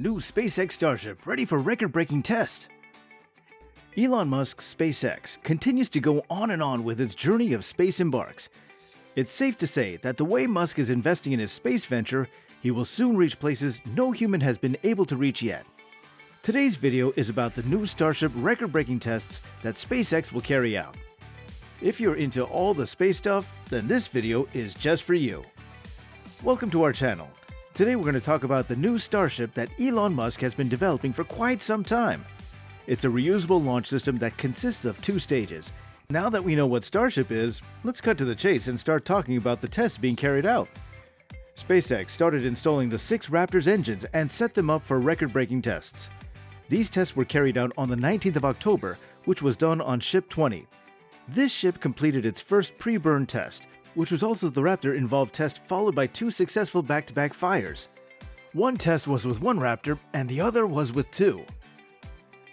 New SpaceX Starship ready for record-breaking test. Elon Musk's SpaceX continues to go on and on with its journey of space embarks. It's safe to say that the way Musk is investing in his space venture, he will soon reach places no human has been able to reach yet. Today's video is about the new Starship record-breaking tests that SpaceX will carry out. If you're into all the space stuff, then this video is just for you. Welcome to our channel. Today we're going to talk about the new Starship that Elon Musk has been developing for quite some time. It's a reusable launch system that consists of two stages. Now that we know what Starship is, let's cut to the chase and start talking about the tests being carried out. SpaceX started installing the 6 Raptor's engines and set them up for record-breaking tests. These tests were carried out on the 19th of October, which was done on Ship 20. This ship completed its first pre-burn test, which was also the Raptor-involved test followed by 2 successful back-to-back fires. One test was with one Raptor and the other was with 2.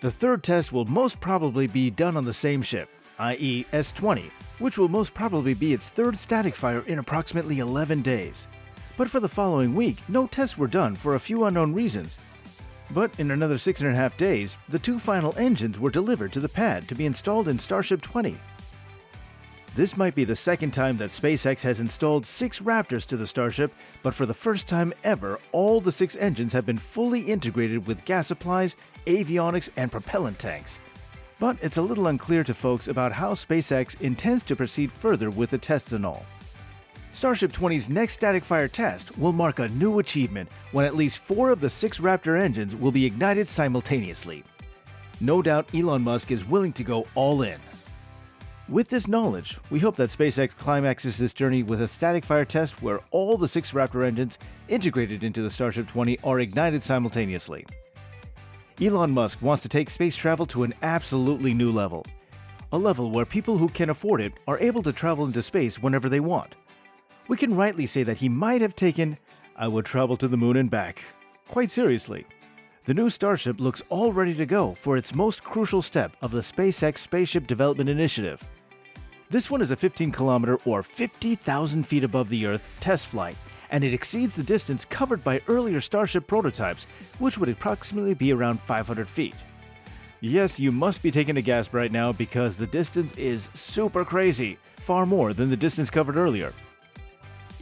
The third test will most probably be done on the same ship, i.e. S-20, which will most probably be its third static fire in approximately 11 days. But for the following week, no tests were done for a few unknown reasons. But in another 6.5 days, the 2 final engines were delivered to the pad to be installed in Starship 20. This might be the second time that SpaceX has installed 6 Raptors to the Starship, but for the first time ever, all the 6 engines have been fully integrated with gas supplies, avionics, and propellant tanks. But it's a little unclear to folks about how SpaceX intends to proceed further with the tests and all. Starship 20's next static fire test will mark a new achievement when at least 4 of the 6 Raptor engines will be ignited simultaneously. No doubt Elon Musk is willing to go all in. With this knowledge, we hope that SpaceX climaxes this journey with a static fire test where all the 6 Raptor engines integrated into the Starship 20 are ignited simultaneously. Elon Musk wants to take space travel to an absolutely new level. A level where people who can afford it are able to travel into space whenever they want. We can rightly say that he might have taken, "I would travel to the moon and back," quite seriously. The new Starship looks all ready to go for its most crucial step of the SpaceX Spaceship Development Initiative. This one is a 15-kilometer or 50,000 feet above the Earth test flight, and it exceeds the distance covered by earlier Starship prototypes, which would approximately be around 500 feet. Yes, you must be taking a gasp right now because the distance is super crazy, far more than the distance covered earlier.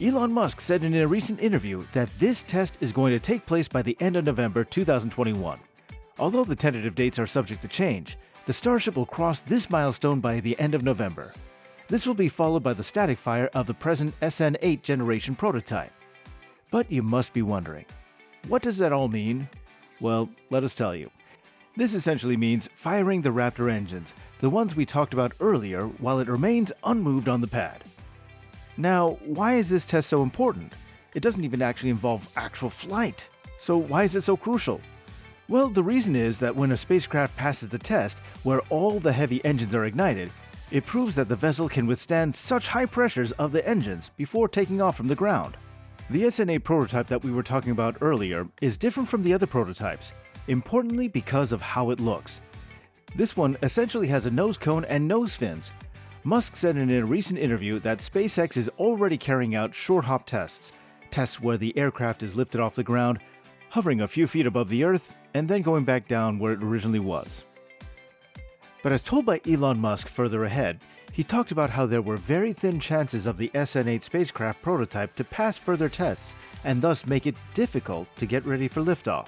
Elon Musk said in a recent interview that this test is going to take place by the end of November 2021. Although the tentative dates are subject to change, the Starship will cross this milestone by the end of November. This will be followed by the static fire of the present SN8 generation prototype. But you must be wondering, what does that all mean? Well, let us tell you. This essentially means firing the Raptor engines, the ones we talked about earlier, while it remains unmoved on the pad. Now, why is this test so important? It doesn't even actually involve actual flight. So why is it so crucial? Well, the reason is that when a spacecraft passes the test, where all the heavy engines are ignited, it proves that the vessel can withstand such high pressures of the engines before taking off from the ground. The SN8 prototype that we were talking about earlier is different from the other prototypes, importantly because of how it looks. This one essentially has a nose cone and nose fins. Musk said in a recent interview that SpaceX is already carrying out short hop tests where the aircraft is lifted off the ground, hovering a few feet above the Earth, and then going back down where it originally was. But as told by Elon Musk further ahead, he talked about how there were very thin chances of the SN8 spacecraft prototype to pass further tests and thus make it difficult to get ready for liftoff.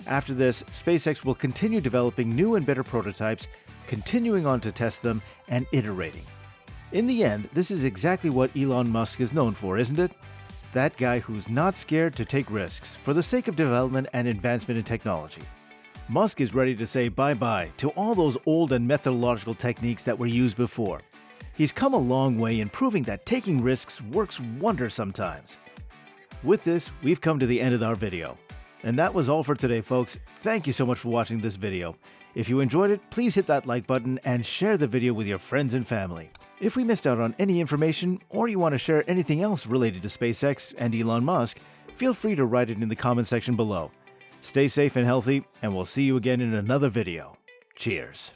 After this, SpaceX will continue developing new and better prototypes, continuing on to test them and iterating. In the end, this is exactly what Elon Musk is known for, isn't it? That guy who's not scared to take risks for the sake of development and advancement in technology. Musk is ready to say bye-bye to all those old and methodological techniques that were used before. He's come a long way in proving that taking risks works wonders sometimes. With this, we've come to the end of our video. And that was all for today, folks. Thank you so much for watching this video. If you enjoyed it, please hit that like button and share the video with your friends and family. If we missed out on any information, or you want to share anything else related to SpaceX and Elon Musk, feel free to write it in the comment section below. Stay safe and healthy, and we'll see you again in another video. Cheers.